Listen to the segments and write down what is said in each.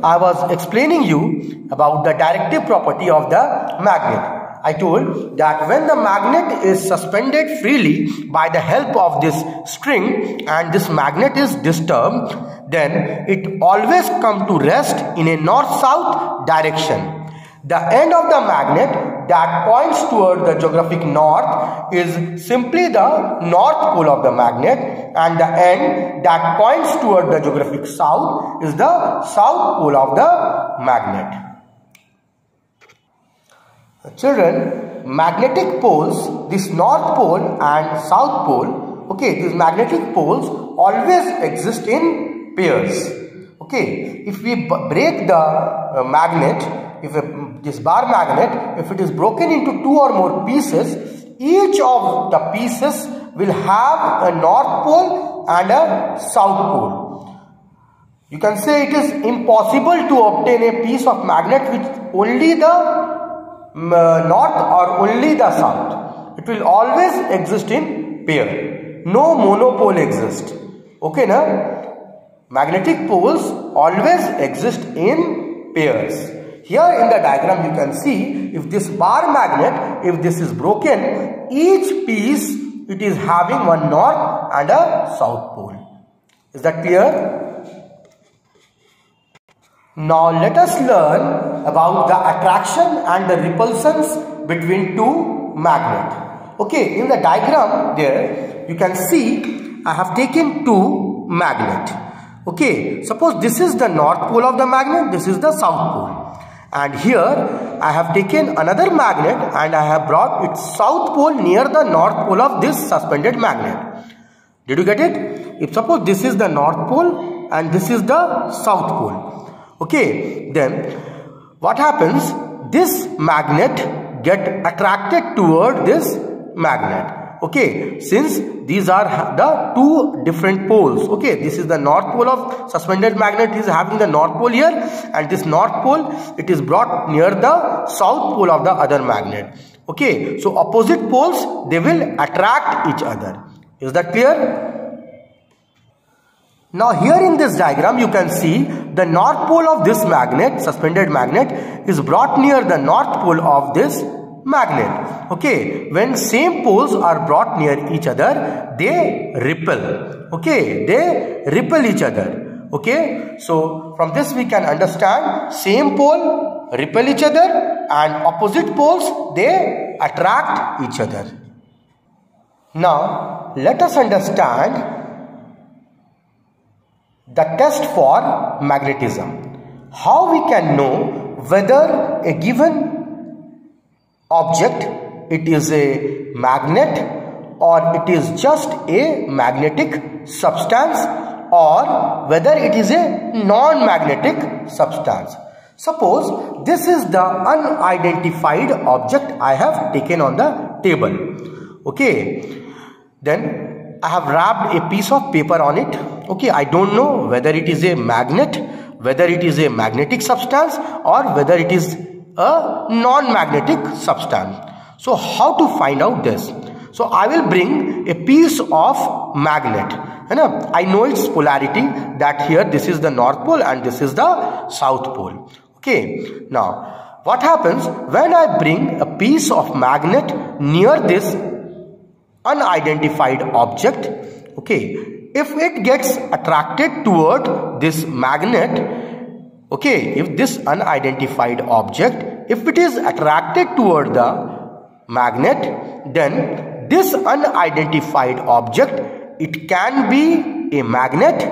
I was explaining you about the directive property of the magnet. I told that when the magnet is suspended freely by the help of this string and this magnet is disturbed, then it always comes to rest in a north-south direction. The end of the magnet that points toward the geographic north is simply the north pole of the magnet, and the end that points toward the geographic south is the south pole of the magnet. Children, magnetic poles, this north pole and south pole, okay, these magnetic poles always exist in pairs. Okay, if we break the magnet, this bar magnet, if it is broken into two or more pieces, each of the pieces will have a north pole and a south pole. You can say it is impossible to obtain a piece of magnet with only the north or only the south. It will always exist in pair. No monopole exists. Okay, na? Magnetic poles always exist in pairs. Here in the diagram you can see, if this bar magnet, if this is broken, each piece it is having one north and a south pole. Is that clear? Now let us learn about the attraction and the repulsions between two magnets. Okay, in the diagram there you can see I have taken two magnets. Okay, suppose this is the north pole of the magnet, this is the south pole. And here I have taken another magnet and I have brought its south pole near the north pole of this suspended magnet. Did you get it? If suppose this is the north pole and this is the south pole. Okay, then what happens? This magnet get attracted toward this magnet. Okay, since these are the two different poles. Okay, this is the north pole of suspended magnet is having the north pole here, and this north pole it is brought near the south pole of the other magnet. Okay, so opposite poles they will attract each other. Is that clear? Now here in this diagram you can see the north pole of this magnet, suspended magnet, is brought near the north pole of this magnet. Okay, when same poles are brought near each other, they repel. Okay, they repel each other. Okay, so from this we can understand same pole repel each other and opposite poles they attract each other. Now let us understand the test for magnetism. How we can know whether a given object it is a magnet or it is just a magnetic substance, or whether it is a non-magnetic substance. Suppose this is the unidentified object I have taken on the table. Okay, then I have wrapped a piece of paper on it. Okay, I don't know whether it is a magnet, whether it is a magnetic substance, or whether it is a non-magnetic substance. So how to find out this? So I will bring a piece of magnet. I know its polarity, that here this is the north pole and this is the south pole. Okay, now what happens when I bring a piece of magnet near this unidentified object? Okay, if it gets attracted toward this magnet, okay, if this unidentified object, if it is attracted toward the magnet, then this unidentified object, it can be a magnet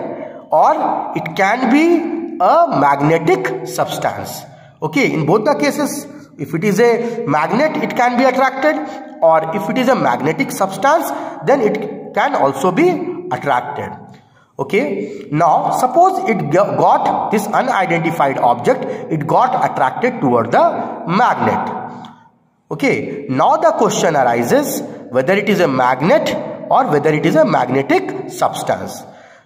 or it can be a magnetic substance. Okay, in both the cases, if it is a magnet, it can be attracted, or if it is a magnetic substance, then it can also be attracted. Okay, now suppose it got this unidentified object, it got attracted toward the magnet. Okay, now the question arises whether it is a magnet or whether it is a magnetic substance.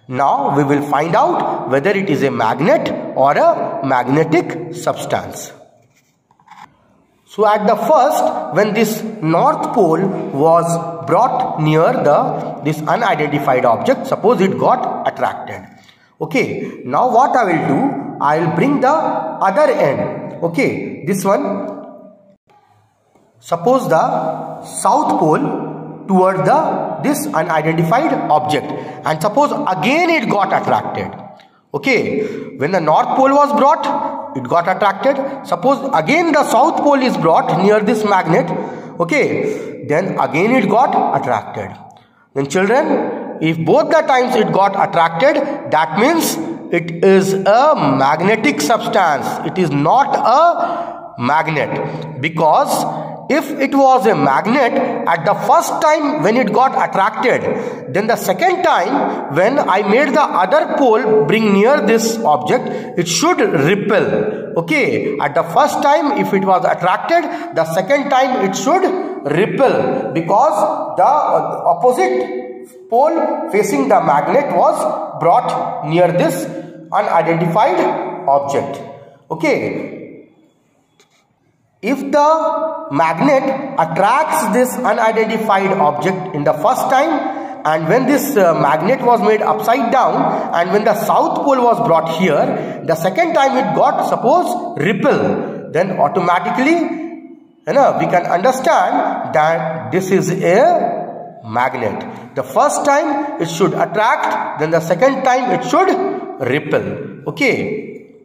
Now we will find out whether it is a magnet or a magnetic substance. So at the first, when this north pole was brought near this unidentified object, suppose it got attracted. Okay, now what I will do, I'll bring the other end. Okay, this one. Suppose the south pole toward this unidentified object, and suppose again it got attracted. Okay, when the north pole was brought, it got attracted. Suppose again the south pole is brought near this magnet. Okay, then again it got attracted. Then children, if both the times it got attracted, that means it is a magnetic substance. It is not a magnet, because if it was a magnet at the first time when it got attracted, then the second time when I made the other pole bring near this object, it should repel. Okay, at the first time if it was attracted, the second time it should repel, because the opposite pole facing the magnet was brought near this unidentified object. Okay. If the magnet attracts this unidentified object in the first time, and when this magnet was made upside down, and when the south pole was brought here, the second time it got, suppose, repel, then automatically we can understand that this is a magnet. The first time it should attract, then the second time it should repel. Okay,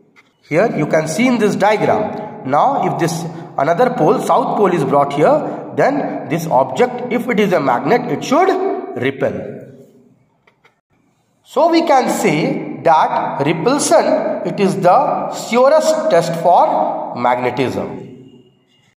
here you can see in this diagram. Now if this another pole, south pole, is brought here, then this object, if it is a magnet, it should repel. So we can say that repulsion, it is the surest test for magnetism.